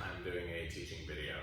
I'm doing a teaching video.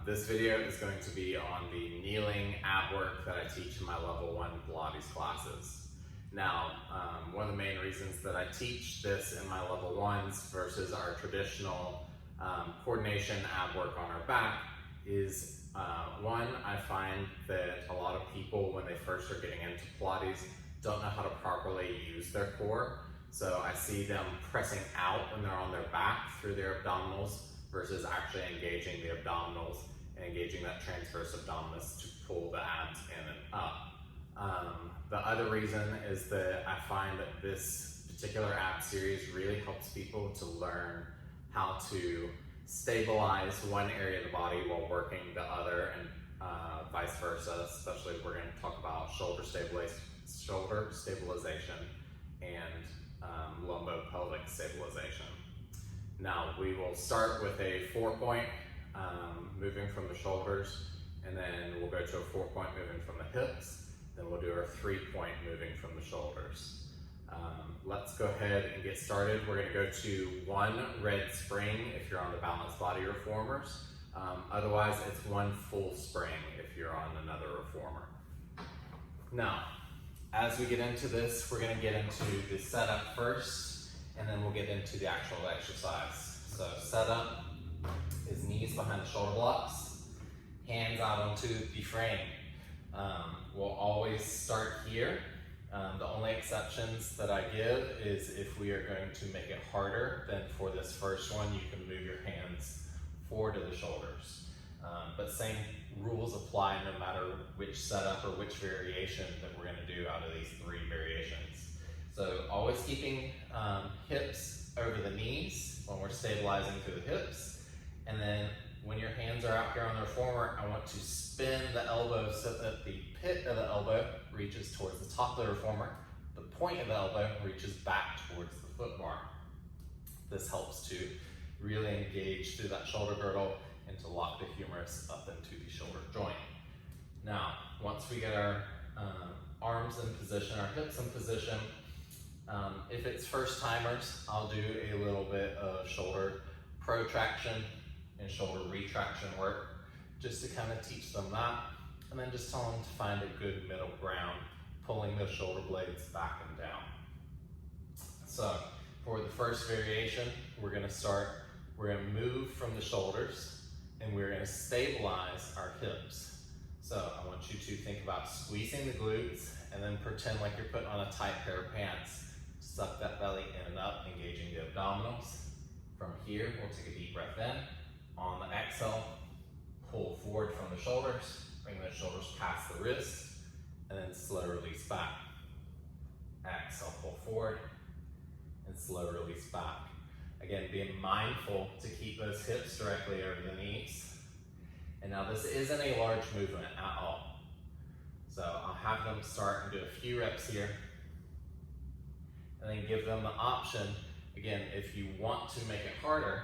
This video is going to be on the kneeling ab work that I teach in my level 1 Pilates classes. Now, one of the main reasons that I teach this in my level 1s versus our traditional coordination ab work on our back is one, I find that a lot of people when they first are getting into Pilates don't know how to properly use their core. So I see them pressing out when they're on their back through their abdominals versus actually engaging the abdominals and engaging that transverse abdominis to pull the abs in and up. The other reason is that I find that this particular ab series really helps people to learn how to stabilize one area of the body while working the other, and vice versa. Especially we're going to talk about shoulder stabilization and lumbo-pelvic stabilization. Now we will start with a 4-point moving from the shoulders, and then we'll go to a 4-point moving from the hips, then we'll do our 3-point moving from the shoulders. Let's go ahead and get started. We're going to go to 1 red spring if you're on the balanced body reformers. Otherwise, it's 1 full spring if you're on another reformer. Now, as we get into this, we're going to get into the setup first, and then we'll get into the actual exercise. So setup is knees behind the shoulder blocks, hands out onto the frame. We'll always start here. The only exceptions that I give is if we are going to make it harder, then for this first one, you can move your hands forward to the shoulders. But same rules apply no matter which setup or which variation that we're going to do out of these 3 variations. So always keeping hips over the knees when we're stabilizing through the hips. And then when your hands are out here on the reformer, I want to spin the elbow so that the pit of the elbow reaches towards the top of the reformer. The point of the elbow reaches back towards the foot bar. This helps to really engage through that shoulder girdle and to lock the humerus up into the shoulder joint. Now, once we get our arms in position, our hips in position, if it's first timers, I'll do a little bit of shoulder protraction and shoulder retraction work just to kind of teach them that, and then just tell them to find a good middle ground, pulling those shoulder blades back and down. So for the first variation, we're going to move from the shoulders, and we're going to stabilize our hips. So I want you to think about squeezing the glutes and then pretend like you're putting on a tight pair of pants. Suck that belly in and up, engaging the abdominals. From here, we'll take a deep breath in. On the exhale, pull forward from the shoulders, bring those shoulders past the wrists, and then slow release back. Exhale, pull forward, and slow release back. Again, being mindful to keep those hips directly over the knees. And now this isn't a large movement at all. So I'll have them start and do a few reps here, and then give them the option. Again, if you want to make it harder,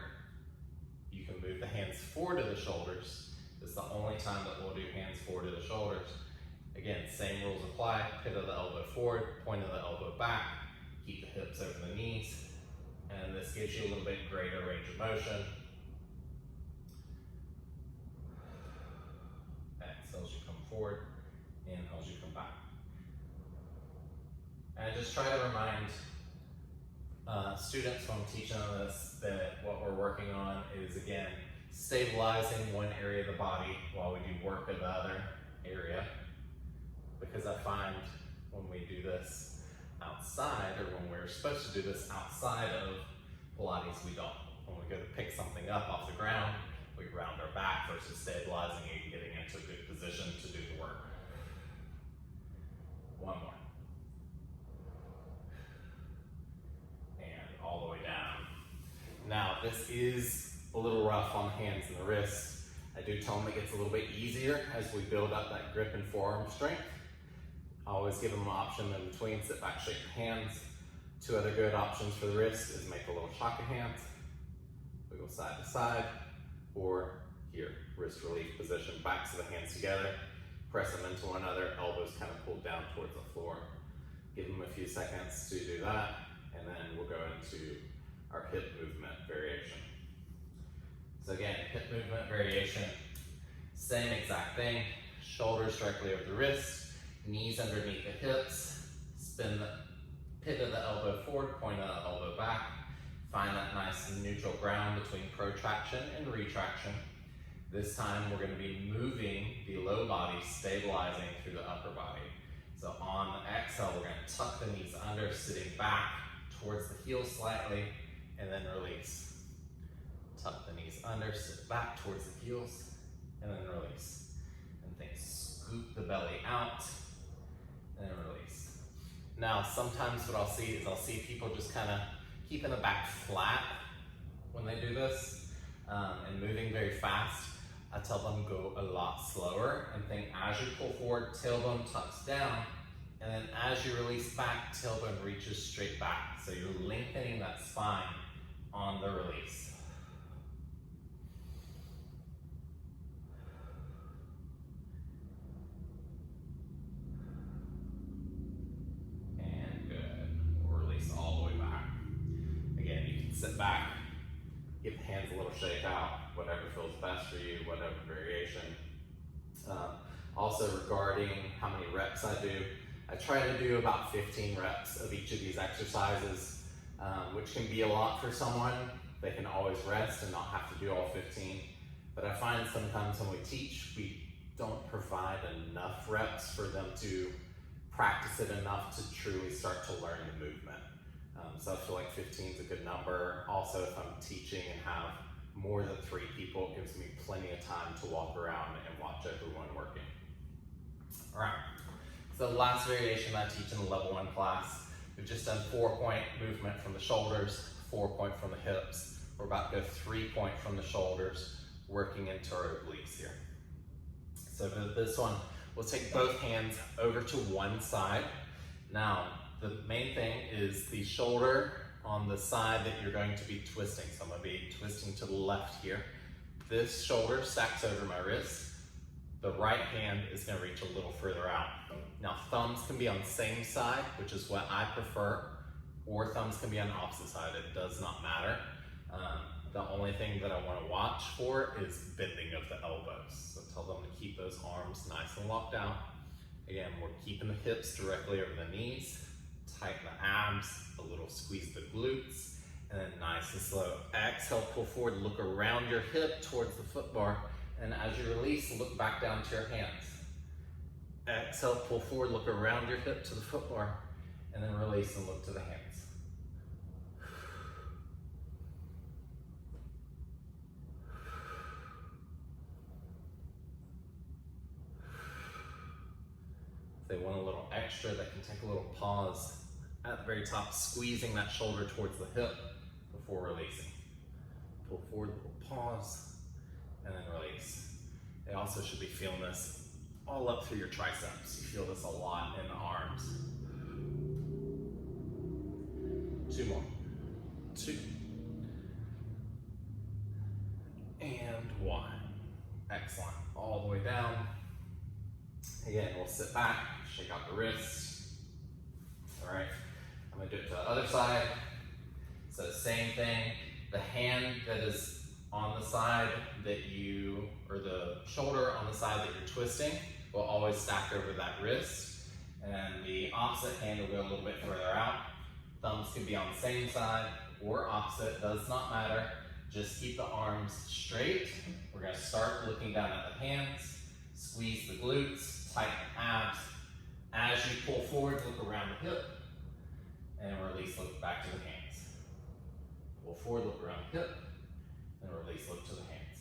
you can move the hands forward to the shoulders. It's the only time that we'll do hands forward to the shoulders. Again, same rules apply. Pit of the elbow forward, point of the elbow back, keep the hips over the knees, and this gives you a little bit greater range of motion. Exhales, you come forward, inhales, you come back. And I just try to remind students when I'm teaching on this that what we're working on is, again, stabilizing one area of the body while we do work of the other area. Because I find when we do this outside, or when we're supposed to do this outside of Pilates, we don't. When we go to pick something up off the ground, we round our back versus stabilizing and getting into a good position to do the work. One more. All the way down. Now, this is a little rough on the hands and the wrists. I do tell them it gets a little bit easier as we build up that grip and forearm strength. I always give them an option in between: sit back, shake your hands. 2 other good options for the wrist is make a little shock of hands, wiggle side to side, or here, wrist relief position, backs of the hands together, press them into one another, elbows kind of pulled down towards the floor. Give them a few seconds to do that, and then we'll go into our hip movement variation. So again, hip movement variation, same exact thing. Shoulders directly over the wrist, knees underneath the hips, spin the pit of the elbow forward, point of the elbow back. Find that nice neutral ground between protraction and retraction. This time we're going to be moving the low body, stabilizing through the upper body. So on the exhale, we're going to tuck the knees under, sitting back towards the heels slightly, and then release. Tuck the knees under, sit back towards the heels, and then release. And think, scoop the belly out, and then release. Now, sometimes what I'll see is people just kind of keeping the back flat when they do this, and moving very fast. I tell them go a lot slower and think as you pull forward, tailbone tucks down, and then as you release back, tailbone reaches straight back. So you're lengthening that spine on the release. And good. We'll release all the way back. Again, you can sit back, give the hands a little shake out, whatever feels best for you, whatever variation. Also regarding how many reps I do, I try to do about 15 reps of each of these exercises, which can be a lot for someone. They can always rest and not have to do all 15. But I find sometimes when we teach, we don't provide enough reps for them to practice it enough to truly start to learn the movement. So I feel like 15 is a good number. Also, if I'm teaching and have more than 3 people, it gives me plenty of time to walk around and watch everyone working. All right, so the last variation I teach in the level 1 class, we've just done 4-point movement from the shoulders, 4-point from the hips. We're about to go 3-point from the shoulders, working into our obliques here. So for this one, we'll take both hands over to one side. Now, the main thing is the shoulder on the side that you're going to be twisting. So I'm going to be twisting to the left here. This shoulder stacks over my wrist. The right hand is going to reach a little further out. Now thumbs can be on the same side, which is what I prefer, or thumbs can be on the opposite side. It does not matter. The only thing that I want to watch for is bending of the elbows. So tell them to keep those arms nice and locked out. Again, we're keeping the hips directly over the knees. Tighten the abs, a little squeeze the glutes, and then nice and slow. Exhale, pull forward, look around your hip towards the foot bar, and as you release, look back down to your hands. Exhale, pull forward, look around your hip to the foot bar, and then release and look to the hands. If they want a little extra, they can take a little pause at the very top, squeezing that shoulder towards the hip before releasing. Pull forward, little pause, and then release. They also should be feeling this all up through your triceps. You feel this a lot in the arms. 2 more. 2. And 1. Excellent. All the way down. Again, we'll sit back, shake out the wrists. All right. I'm going to do it to the other side. So same thing, the hand that is on the side that you, or the shoulder on the side that you're twisting will always stack over that wrist. And the opposite hand will go a little bit further out. Thumbs can be on the same side or opposite, does not matter. Just keep the arms straight. We're going to start looking down at the hands, squeeze the glutes, tighten the abs. As you pull forward, look around the hip. And release, look back to the hands. Pull forward, look around the hip, and release, look to the hands.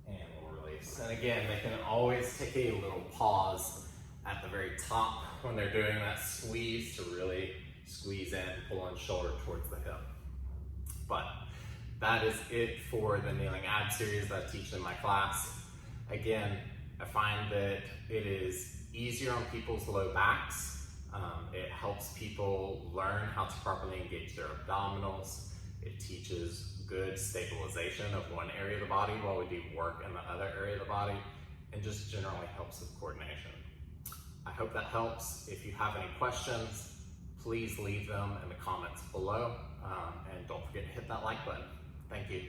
And we'll release. And again, they can always take a little pause at the very top when they're doing that squeeze to really squeeze in, pull on shoulder towards the hip. But that is it for the kneeling ab series that I teach in my class. Again, I find that it is easier on people's low backs. It helps people learn how to properly engage their abdominals. It teaches good stabilization of one area of the body while we do work in the other area of the body, and just generally helps with coordination. I hope that helps. If you have any questions, please leave them in the comments below, and don't forget to hit that like button. Thank you.